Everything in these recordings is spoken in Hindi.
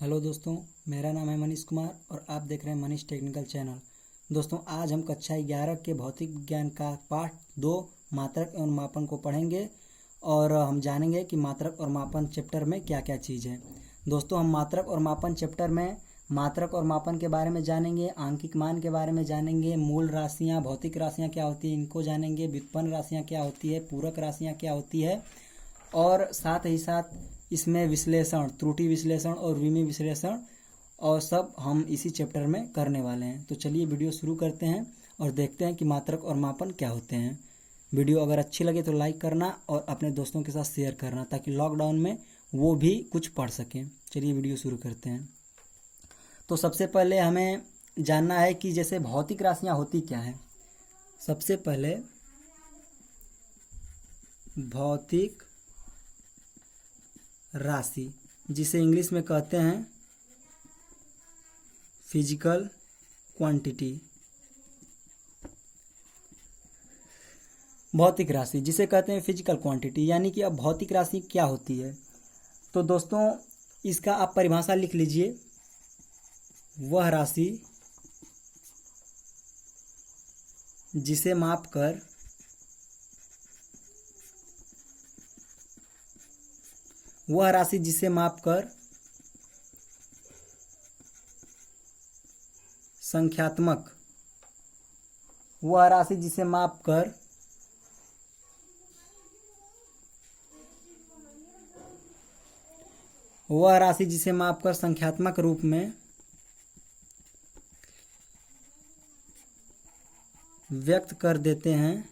हेलो दोस्तों, मेरा नाम है मनीष कुमार और आप देख रहे हैं मनीष टेक्निकल चैनल। दोस्तों, आज हम कक्षा 11 के भौतिक विज्ञान का पाठ 2 मात्रक एवं मापन को पढ़ेंगे और हम जानेंगे कि मात्रक और मापन चैप्टर में क्या क्या चीज़ है। दोस्तों, हम मात्रक और मापन चैप्टर में मात्रक और मापन के बारे में जानेंगे, आंकिक मान के बारे में जानेंगे, मूल राशियाँ, भौतिक राशियाँ क्या होती हैं इनको जानेंगे, व्युत्पन्न राशियाँ क्या होती है, पूरक राशियाँ क्या होती है और साथ ही साथ इसमें विश्लेषण, त्रुटि विश्लेषण और विमीय विश्लेषण और सब हम इसी चैप्टर में करने वाले हैं। तो चलिए वीडियो शुरू करते हैं और देखते हैं कि मात्रक और मापन क्या होते हैं। वीडियो अगर अच्छी लगे तो लाइक करना और अपने दोस्तों के साथ शेयर करना ताकि लॉकडाउन में वो भी कुछ पढ़ सकें। चलिए वीडियो शुरू करते हैं। तो सबसे पहले हमें जानना है कि जैसे भौतिक राशियाँ होती क्या हैं। सबसे पहले भौतिक राशि, जिसे इंग्लिश में कहते हैं फिजिकल क्वांटिटी। भौतिक राशि जिसे कहते हैं फिजिकल क्वांटिटी, यानी कि अब भौतिक राशि क्या होती है। तो दोस्तों, इसका आप परिभाषा लिख लीजिए। वह राशि जिसे मापकर संख्यात्मक संख्यात्मक रूप में व्यक्त कर देते हैं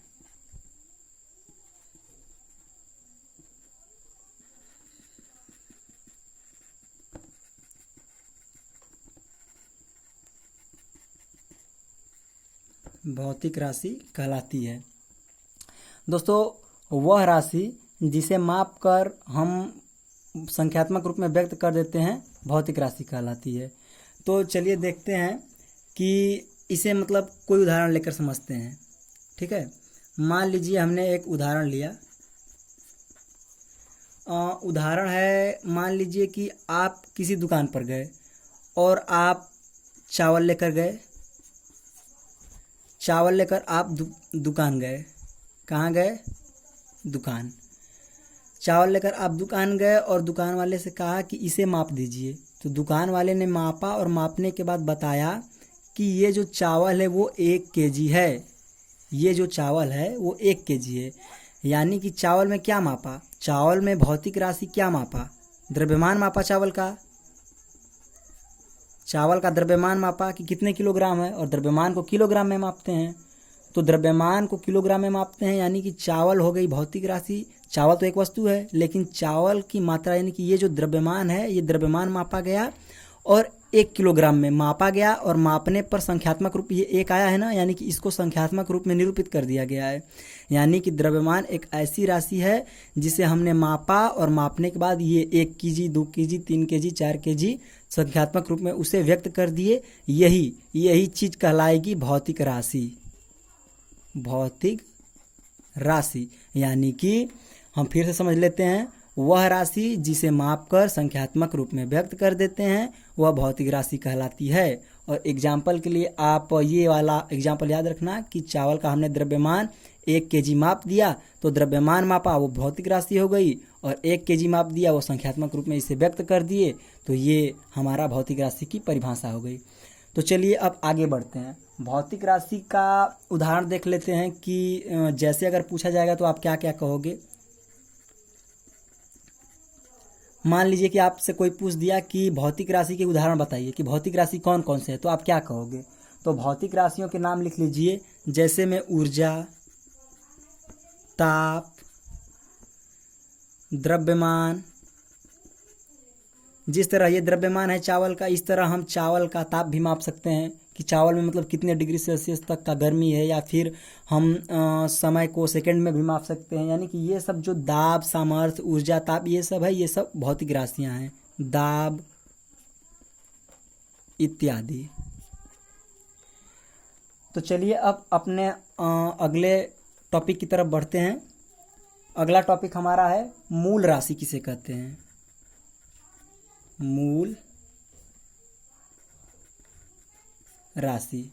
भौतिक राशि कहलाती है। दोस्तों, वह राशि जिसे मापकर हम संख्यात्मक रूप में व्यक्त कर देते हैं भौतिक राशि कहलाती है। तो चलिए देखते हैं कि इसे मतलब कोई उदाहरण लेकर समझते हैं। ठीक है, मान लीजिए हमने एक उदाहरण लिया। उदाहरण है, मान लीजिए कि आप किसी दुकान पर गए और आप चावल लेकर गए। चावल लेकर आप दुकान गए। कहाँ गए? दुकान। चावल लेकर आप दुकान गए और दुकान वाले से कहा कि इसे माप दीजिए। तो दुकान वाले ने मापा और मापने के बाद बताया कि ये जो चावल है वो 1 केजी है। ये जो चावल है वो 1 केजी है। यानी कि चावल में क्या मापा? चावल में भौतिक राशि क्या मापा? द्रव्यमान मापा चावल का। चावल का द्रव्यमान मापा कि कितने किलोग्राम है, और द्रव्यमान को किलोग्राम में मापते हैं। तो द्रव्यमान को किलोग्राम में मापते हैं, यानी कि चावल हो गई भौतिक राशि। चावल तो एक वस्तु है, लेकिन चावल की मात्रा यानी कि ये जो द्रव्यमान है, ये द्रव्यमान मापा गया और 1 किलोग्राम में मापा गया और मापने पर संख्यात्मक रूप ये 1 आया है ना, यानी कि इसको संख्यात्मक रूप में निरूपित कर दिया गया है। यानी कि द्रव्यमान एक ऐसी राशि है जिसे हमने मापा और मापने के बाद ये 1 केजी, 2 केजी, 3 केजी, 4 केजी संख्यात्मक रूप में उसे व्यक्त कर दिए। यही चीज कहलाएगी भौतिक राशि। भौतिक राशि यानी कि हम फिर से समझ लेते हैं, वह राशि जिसे मापकर संख्यात्मक रूप में व्यक्त कर देते हैं वह भौतिक राशि कहलाती है। और एग्जाम्पल के लिए आप ये वाला एग्जाम्पल याद रखना कि चावल का हमने द्रव्यमान 1 केजी माप दिया, तो द्रव्यमान मापा वो भौतिक राशि हो गई, और 1 केजी माप दिया वो संख्यात्मक रूप में इसे व्यक्त कर दिए, तो ये हमारा भौतिक राशि की परिभाषा हो गई। तो चलिए अब आगे बढ़ते हैं। भौतिक राशि का उदाहरण देख लेते हैं कि जैसे अगर पूछा जाएगा तो आप क्या क्या कहोगे। मान लीजिए कि आपसे कोई पूछ दिया कि भौतिक राशि के उदाहरण बताइए कि भौतिक राशि कौन कौन से हैं, तो आप क्या कहोगे। तो भौतिक राशियों के नाम लिख लीजिए, जैसे में ऊर्जा, ताप, द्रव्यमान। जिस तरह ये द्रव्यमान है चावल का, इस तरह हम चावल का ताप भी माप सकते हैं कि चावल में मतलब कितने डिग्री सेल्सियस तक का गर्मी है, या फिर हम समय को सेकंड में भी माप सकते हैं। यानी कि ये सब जो दाब, सामर्थ्य, ऊर्जा, ताप ये सब है, ये सब भौतिक राशियां हैं, दाब इत्यादि। तो चलिए अब अपने अगले टॉपिक की तरफ बढ़ते हैं। अगला टॉपिक हमारा है मूल राशि किसे कहते हैं। मूल राशि।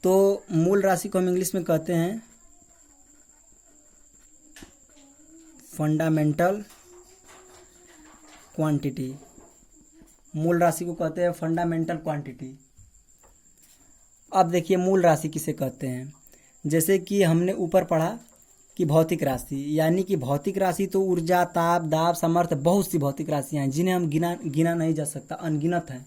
तो मूल राशि को हम इंग्लिश में कहते हैं फंडामेंटल क्वांटिटी। मूल राशि को कहते हैं फंडामेंटल क्वांटिटी। अब देखिए मूल राशि किसे कहते हैं। जैसे कि हमने ऊपर पढ़ा कि भौतिक राशि, यानी कि भौतिक राशि तो ऊर्जा, ताप, दाब, सामर्थ्य, बहुत सी भौतिक राशियाँ हैं जिन्हें हम गिना नहीं जा सकता, अनगिनत हैं,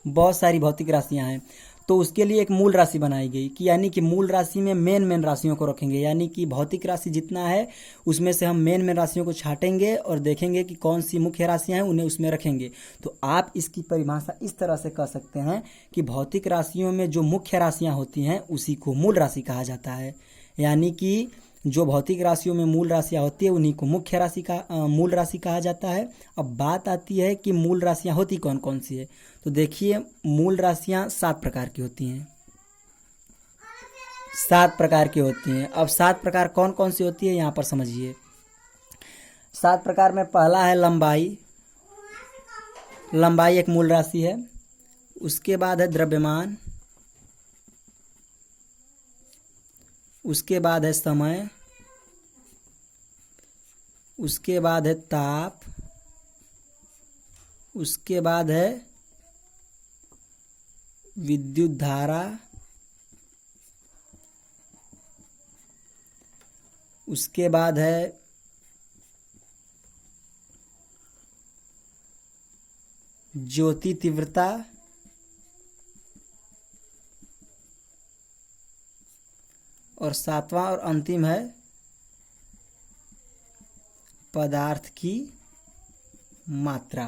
बहुत सारी भौतिक राशियाँ हैं। तो उसके लिए एक मूल राशि बनाई गई कि यानी कि मूल राशि में मेन राशियों को रखेंगे, यानी कि भौतिक राशि जितना है उसमें से हम मेन राशियों को छांटेंगे और देखेंगे कि कौन सी मुख्य राशियां हैं, उन्हें उसमें रखेंगे। तो आप इसकी परिभाषा इस तरह से कह सकते हैं कि भौतिक राशियों में जो मुख्य राशियां होती हैं उसी को मूल राशि कहा जाता है। यानी कि जो भौतिक राशियों में मूल राशियां होती है उन्हीं को मुख्य राशि का मूल राशि कहा जाता है। अब बात आती है कि मूल राशियां होती कौन कौन सी है। तो देखिए मूल राशियां 7 प्रकार की होती हैं, 7 प्रकार की होती हैं। अब 7 प्रकार कौन कौन सी होती है यहाँ पर समझिए। 7 प्रकार में पहला है लंबाई। लंबाई एक मूल राशि है। उसके बाद है द्रव्यमान, उसके बाद है समय, उसके बाद है ताप, उसके बाद है विद्युत धारा, उसके बाद है ज्योति तीव्रता, और 7वां और अंतिम है पदार्थ की मात्रा।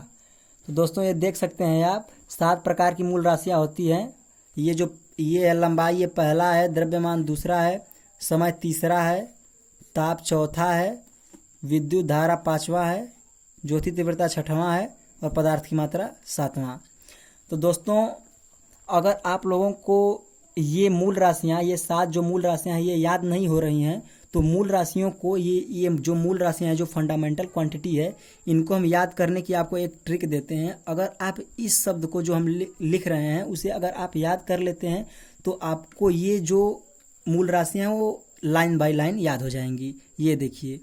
तो दोस्तों ये देख सकते हैं आप 7 प्रकार की मूल राशियां होती हैं। ये है लंबाई, ये पहला है, द्रव्यमान दूसरा है, समय तीसरा है, ताप चौथा है, विद्युत धारा 5वां है, ज्योति तीव्रता 6वां है और पदार्थ की मात्रा 7वां। तो दोस्तों अगर आप लोगों को ये मूल राशियाँ, ये 7 जो मूल राशियाँ हैं ये याद नहीं हो रही हैं, तो मूल राशियों को ये जो मूल राशियाँ हैं जो फंडामेंटल क्वांटिटी है, इनको हम याद करने की आपको एक ट्रिक देते हैं। अगर आप इस शब्द को जो हम लिख रहे हैं उसे अगर आप याद कर लेते हैं तो आपको ये जो मूल राशियाँ हैं वो लाइन बाय लाइन याद हो जाएंगी। ये देखिए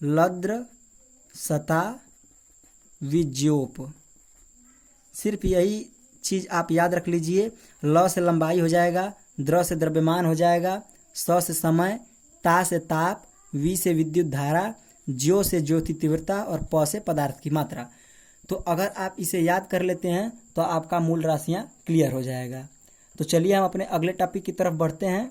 लद्र, सता, विज्योप, सिर्फ यही चीज़ आप याद रख लीजिए। ल से लंबाई हो जाएगा, द्र से द्रव्यमान हो जाएगा, स से समय, ता से ताप, वी से विद्युत धारा, ज्यो से ज्योति तीव्रता और प से पदार्थ की मात्रा। तो अगर आप इसे याद कर लेते हैं तो आपका मूल राशियाँ क्लियर हो जाएगा। तो चलिए हम अपने अगले टॉपिक की तरफ बढ़ते हैं।